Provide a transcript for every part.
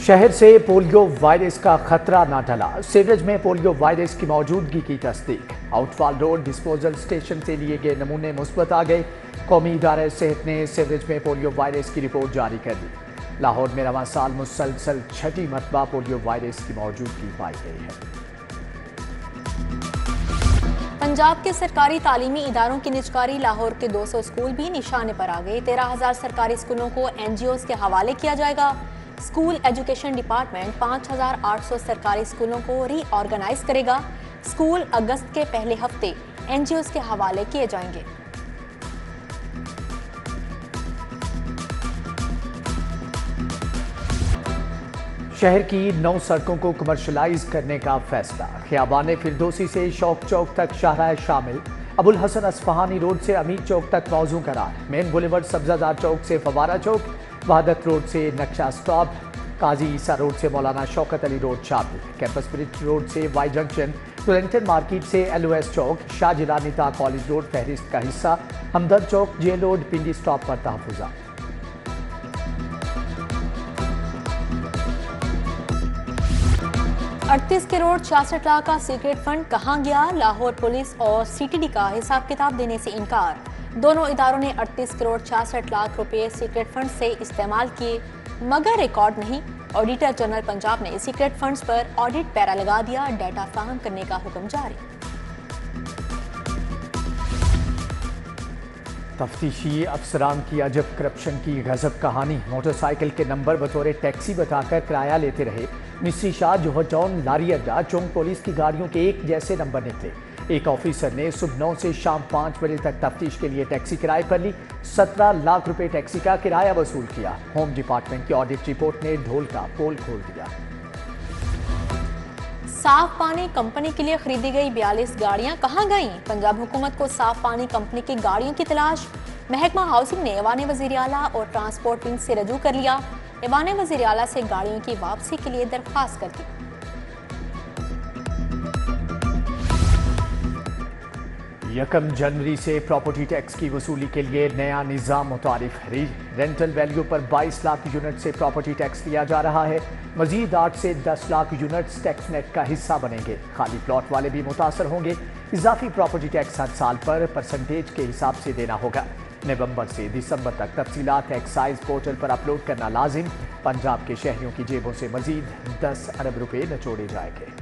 شہر سے polio virus کا خطرہ نہ ٹلا، سیوریج میں پولیو وائرس کی موجودگی کی تصدیق۔ آؤٹ فال روڈ ڈسپوزل اسٹیشن سے لیے گئے نمونے مثبت آ گئے۔ قومی ادارہ صحت نے سیوریج میں پولیو وائرس کی رپورٹ جاری کر دی۔ لاہور میں رواں سال مسلسل چھٹی مرتبہ پولیو وائرس کی موجودگی پائی گئی ہے۔ پنجاب کے سرکاری تعلیمی اداروں کی نجکاری، لاہور کے 200 اسکول بھی نشانے پر آ گئے۔ 13,000 سرکاری اسکولوں کو این جی اوز کے حوالے کیا جائے گا۔ اسکول ایجوکیشن ڈپارٹمنٹ 5,800 سرکاری اسکولوں کو ری آرگنائز کرے گا۔ اسکول اگست کے پہلے ہفتے این جی اوز کے حوالے کیے جائیں گے۔ شہر کی 9 سڑکوں کو کمرشلائز کرنے کا فیصلہ۔ خیابان فردوسی سے شوق چوک تک شاہراہ شامل، ابوالحسن اصفہانی روڈ سے امیر چوک تک موزوں قرار۔ مین بولیورڈ سبزہ زار چوک سے فوارہ چوک، وحدت روڈ سے نقشہ اسٹاپ، قاضی عیسیٰ روڈ سے مولانا شوکت علی روڈ شامل۔ کیمپس برج روڈ سے وائی جنکشن، ٹولنٹن مارکیٹ سے ایل او ایس چوک، شاہ جیلانی تا کالج روڈ فہرست کا حصہ، ہمدرد چوک، جیل روڈ، پنڈی اسٹاپ پر تحفظات۔ 38 کروڑ 66 لاکھ کا سیکرٹ فنڈ کہاں گیا؟ لاہور پولیس اور سی ٹی ڈی کا حساب کتاب دینے سے انکار۔ دونوں اداروں نے 38 کروڑ 66 لاکھ روپے سیکرٹ فنڈ سے استعمال کیے مگر ریکارڈ نہیں۔ آڈیٹر جنرل پنجاب نے سیکرٹ فنڈز پر آڈٹ پیرا لگا دیا، ڈیٹا فراہم کرنے کا حکم جاری۔ تفتیشی افسران کی عجب کرپشن کی غضب کہانی، موٹر سائیکل کے نمبر بطور ٹیکسی بتا کر کرایہ لیتے رہے۔ مصری شاہ جوہر ٹاؤن لاری اڈا چونگ پولیس کی گاڑیوں کے ایک جیسے نمبر نکلے۔ ایک آفیسر نے صبح 9 سے شام 5 بجے تک تفتیش کے لیے ٹیکسی کرائے پر لی، 17 لاکھ روپے ٹیکسی کا کرایہ وصول کیا۔ ہوم ڈپارٹمنٹ کی آڈٹ رپورٹ نے ڈھول کا پول کھول دیا۔ صاف پانی کمپنی کے لیے خریدی گئی 42 گاڑیاں کہاں گئیں؟ پنجاب حکومت کو صاف پانی کمپنی کی گاڑیوں کی تلاش۔ محکمہ ہاؤسنگ نے ایوان وزیر اعلیٰ اور ٹرانسپورٹ ونگ سے رجوع کر لیا۔ ایوان وزیر اعلیٰ سے گاڑیوں کی واپسی کے لیے درخواست کر دی۔ یکم جنوری سے پراپرٹی ٹیکس کی وصولی کے لیے نیا نظام متعارف۔ رینٹل ویلیو پر 22 لاکھ یونٹ سے پراپرٹی ٹیکس لیا جا رہا ہے۔ مزید 8 سے 10 لاکھ یونٹس ٹیکس نیٹ کا حصہ بنیں گے۔ خالی پلاٹ والے بھی متاثر ہوں گے۔ اضافی پراپرٹی ٹیکس ہر سال پر پرسنٹیج کے حساب سے دینا ہوگا۔ نومبر سے دسمبر تک تفصیلات ایکسائز پورٹل پر اپلوڈ کرنا لازم۔ پنجاب کے شہریوں کی جیبوں سے مزید 10 ارب روپے نچوڑے جائیں گے۔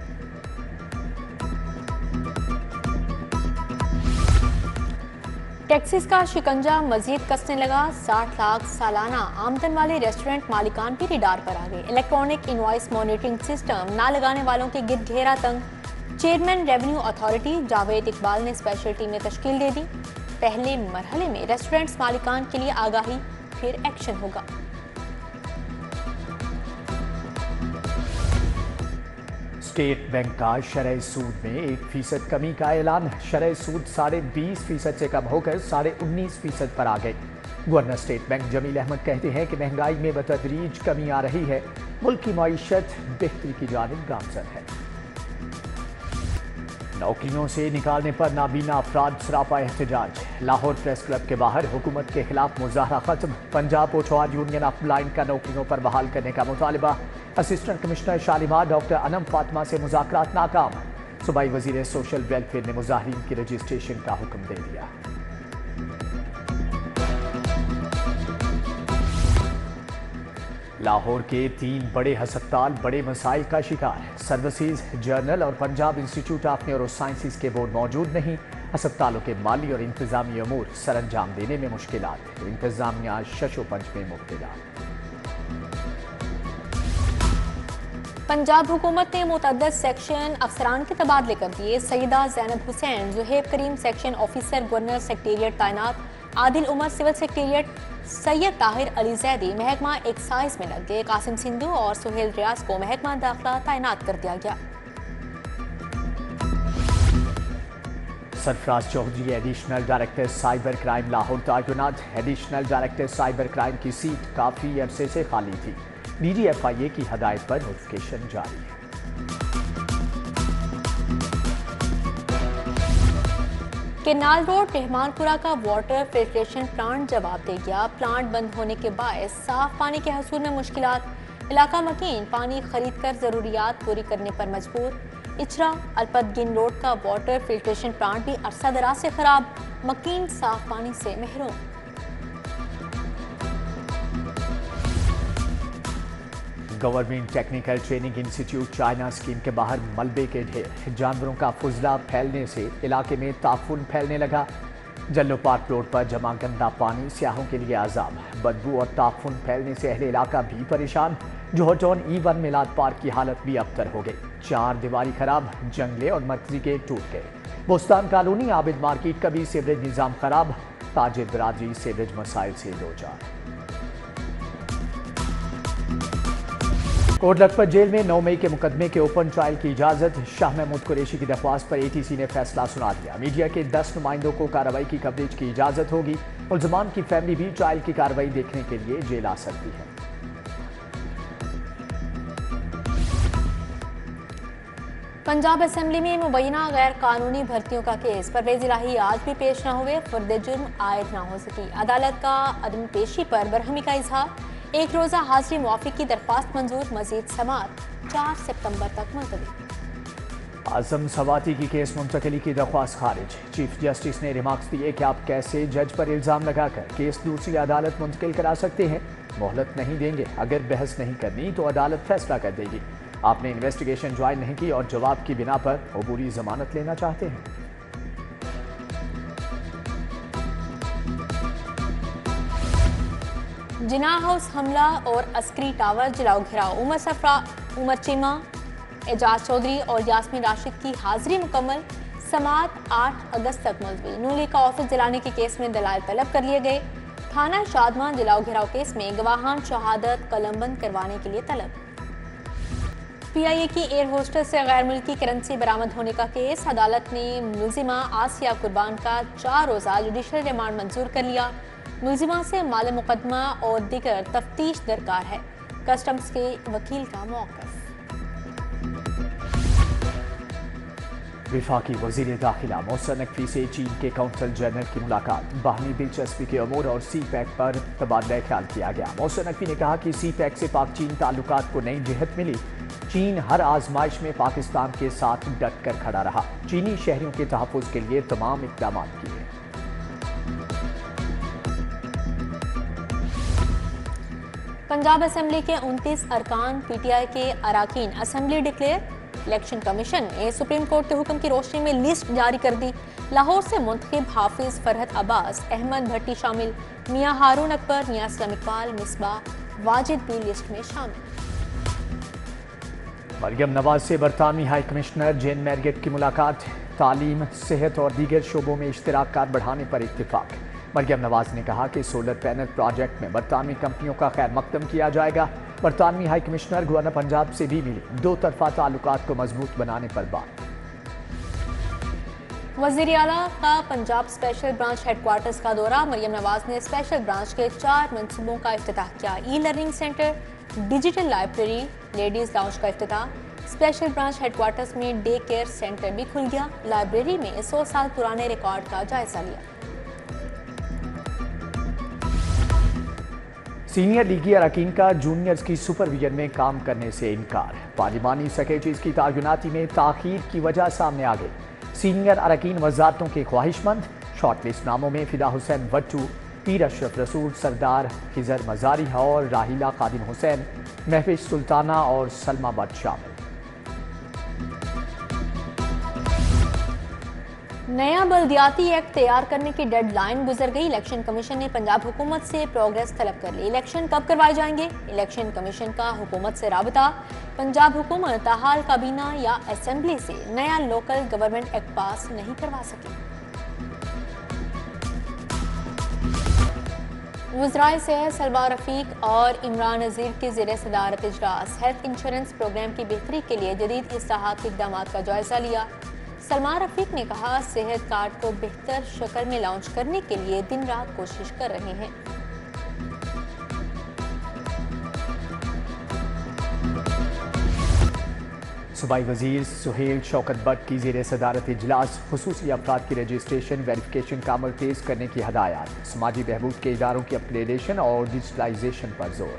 ٹیکسز کا شکنجہ مزید کسنے لگا۔ 60 لاکھ سالانہ آمدن والے ریسٹورنٹ مالکان بھی ریڈار پر آ گئے۔ الیکٹرانک انوائس مانیٹرنگ سسٹم نہ لگانے والوں کے گرد گھیرا تنگ۔ Chairman revenue authority Javed Iqbal نے اسپیشل ٹیمیں تشکیل دے دی۔ پہلے مرحلے میں ریسٹورنٹس مالکان کے لیے آگاہی، پھر ایکشن ہوگا۔ اسٹیٹ بینک کا شرح سود میں 1% کمی کا اعلان۔ شرح سود 20.5% سے کم ہو کر 19.5% پر آ گئی۔ گورنر اسٹیٹ بینک جمیل احمد کہتے ہیں کہ مہنگائی میں بتدریج کمی آ رہی ہے، ملک کی معیشت بہتری کی جانب گامزن ہے۔ نوکریوں سے نکالنے پر نابینا افراد سراپا احتجاج۔ لاہور پریس کلب کے باہر حکومت کے خلاف مظاہرہ ختم۔ پنجاب پوٹھوار یونین آف بلائنڈ کا نوکریوں پر بحال کرنے کا مطالبہ۔ اسسٹنٹ کمشنر شالیمار ڈاکٹر انم فاطمہ سے مذاکرات ناکام۔ صوبائی وزیر سوشل ویلفیئر نے مظاہرین کی رجسٹریشن کا حکم دے دیا۔ لاہور کے 3 بڑے ہسپتال بڑے مسائل کا شکار۔ سروسز جرنل اور Punjab institute of neuro sciences کے بورڈ موجود نہیں۔ ہسپتالوں کے مالی اور انتظامی امور سر انجام دینے میں مشکلات۔ انتظامیہ شش و پنج میں مبتلا۔ پنجاب حکومت نے متعدد سیکشن افسران کے تبادلے کر دیے۔ سیدہ زینب حسین زہیب کریم سیکشن آفیسر گورنر سیکریٹریٹ تعینات۔ عادل عمر سول سیکریٹریٹ، سید طاہر علی زیدی محکمہ ایکسائز میں لگ گئے۔ قاسم سندھو اور سہیل ریاض کو محکمہ داخلہ تعینات کر دیا گیا۔ Sarfraz Chaudhry additional director cyber crime Lahore تعینات۔ ایڈیشنل ڈائریکٹر سائبر کرائم کی سیٹ کافی عرصے سے خالی تھی۔ ڈی جی ایف آئی اے کی ہدایت پر نوٹیفکیشن جاری ہے۔ کینال روڈ رحمان پورہ کا واٹر فلٹریشن پلانٹ جواب دے گیا۔ پلانٹ بند ہونے کے باعث صاف پانی کے حصول میں مشکلات۔ علاقہ مکین پانی خرید کر ضروریات پوری کرنے پر مجبور۔ اچرا الپت گن روڈ کا واٹر فلٹریشن پلانٹ بھی عرصہ دراز سے خراب، مکین صاف پانی سے محروم۔ Government technical training institute China scheme کے باہر ملبے کے ڈھیر، جانوروں کا فضلہ پھیلنے سے علاقے میں تعفن پھیلنے لگا۔ جلو پارک روڈ پر جمع گندا پانی سیاحوں کے لیے عذاب، بدبو اور تعفن پھیلنے سے اہل علاقہ بھی پریشان۔ جوہر ٹاؤن E1 میلاد پارک کی حالت بھی ابتر ہو گئی، 4 دیواری خراب، جنگلے اور مرکزی گیٹ ٹوٹ گئے۔ بوستان کالونی عابد مارکیٹ کا بھی سیوریج نظام خراب، تاجر برادری سیوریج مسائل سے دوچار۔ کوٹ لکھپت جیل میں 9 مئی کے مقدمے کے اوپن ٹرائل کی اجازت، شاہ محمود قریشی کی درخواست پر ATC نے فیصلہ سنا دیا۔ میڈیا کے 10 نمائندوں کو کارروائی کی کوریج کی اجازت ہوگی، ملزمان کی فیملی بھی ٹرائل کی کارروائی دیکھنے کے لیے جیل آ سکتی ہے۔ پنجاب اسمبلی میں مبینہ غیر قانونی بھرتیوں کا کیس، پرویز الہی آج بھی پیش نہ ہوئے، فرد جرم عائد نہ ہو سکی، عدالت کا عدم پیشی پر برہمی کا اظہار، ایک روزہ حاضری موافق کی درخواست منظور، مزید سماعت 4 ستمبر تک ملتوی۔ اعظم سواتی کی کیس منتقلی کی درخواست خارج، چیف جسٹس نے ریمارکس دیے کہ آپ کیسے جج پر الزام لگا کر کیس دوسری عدالت منتقل کرا سکتے ہیں، مہلت نہیں دیں گے، اگر بحث نہیں کرنی تو عدالت فیصلہ کر دے گی۔ آپ نے انویسٹیگیشن جوائن نہیں کی اور جواب کی بنا پر عبوری ضمانت لینا چاہتے ہیں۔ جناح ہاؤس حملہ اور عسکری ٹاور جلاؤ گھراؤ، عمر چیمہ، اعجاز چودھری اور یاسمین راشد کی حاضری مکمل، سماعت 8 اگست تک ملتوی۔ نولی کا آفس جلانے کے کیس میں دلائل طلب کر لیے گئے، تھانہ شادمان جلاؤ گھراؤ کیس میں گواہان شہادت قلم بند کروانے کے لیے طلب۔ PIA کی ایئر ہوسٹس سے غیر ملکی کرنسی برآمد ہونے کا کیس، عدالت نے ملزمہ آسیہ قربان کا 4 روزہ جوڈیشل ریمانڈ منظور کر لیا، ملزمہ سے مال مقدمہ اور دیگر تفتیش درکار ہے، کسٹمز کے وکیل کا موقف۔ وفاقی وزیر داخلہ محسن نقوی سے چین کے کونسل جنرل کی ملاقات، باہمی دلچسپی کے امور اور سی پیک پر تبادلہ خیال کیا گیا۔ محسن نقوی نے کہا کہ سی پیک سے پاک چین تعلقات کو نئی جہت ملی، چین ہر آزمائش میں پاکستان کے ساتھ ڈٹ کر کھڑا رہا، چینی شہریوں کے تحفظ کے لیے تمام اقدامات کیے۔ پنجاب اسمبلی کے 29 ارکان PTI کے اراکین اسمبلی ڈکلیئر، الیکشن کمیشن نے سپریم کورٹ کے حکم کی روشنی میں لسٹ جاری کر دی، لاہور سے منتخب حافظ فرحت عباس، احمد بھٹی شامل، میاں ہارون اکبر، میاں اسلام اقبال، مصباح واجد بھی لسٹ میں شامل۔ مریم نواز سے برطانوی ہائی کمشنر جین میرگٹ کی ملاقات، تعلیم، صحت اور دیگر شعبوں میں اشتراکات بڑھانے پر اتفاق۔ مریم نواز نے کہا کہ سولر پینل پروجیکٹ میں برطانوی کمپنیوں کا خیر مقدم کیا جائے گا۔ برطانوی ہائی کمشنر گورنر پنجاب سے بھی ملی، 2 طرفہ تعلقات کو مضبوط بنانے پر بات۔ وزیر اعلیٰ کا Punjab special branch headquarters کا دورہ، مریم نواز نے اسپیشل برانچ کے 4 منصوبوں کا افتتاح کیا، e learning centre, digital library, ladies lounge کا افتتاح۔ اسپیشل برانچ ہیڈ کوارٹرز میں ڈے کیئر سینٹر بھی کھل گیا، لائبریری میں 100 سال پرانے ریکارڈ کا جائزہ لیا۔ سینئر لیگی اراکین کا جونیئرز کی سپرویژن میں کام کرنے سے انکار، پارلیمانی سیکریٹریز کی تعیناتی میں تاخیر کی وجہ سامنے آ گئی۔ سینئر اراکین وزارتوں کے خواہش مند، شارٹ لسٹ ناموں میں فدا حسین بٹو، پیر اشرف رسول، سردار خضر مزاری اور راحیلہ خادم حسین، مہوش سلطانہ اور سلمہ بٹ شامل۔ نیا بلدیاتی ایکٹ تیار کرنے کی ڈیڈ لائن گزر گئی، الیکشن کمیشن نے پنجاب حکومت سے پروگریس طلب کر لی، الیکشن کب کروائے جائیں گے؟ الیکشن کمیشن کا حکومت سے رابطہ، پنجاب حکومت تاحال کابینہ یا اسمبلی سے نیا لوکل گورنمنٹ ایکٹ پاس نہیں کروا سکی۔ وزرائے صحت سلما رفیق اور عمران نذیر کی زیر صدارت اجلاس، ہیلتھ انشورنس پروگرام کی بہتری کے لیے جدید اصلاحات کے اقدامات کا جائزہ لیا۔ سلما رفیق نے کہا صحت کارڈ کو بہتر شکل میں لانچ کرنے کے لیے دن رات کوشش کر رہے ہیں۔ صوبائی وزیر سہیل شوکت بٹ کی زیر صدارت اجلاس، خصوصی افراد کی رجسٹریشن ویریفیکیشن کا عمل تیز کرنے کی ہدایات، سماجی بہبود کے اداروں کی اپ گریڈیشن اور ڈیجیٹلائزیشن پر زور۔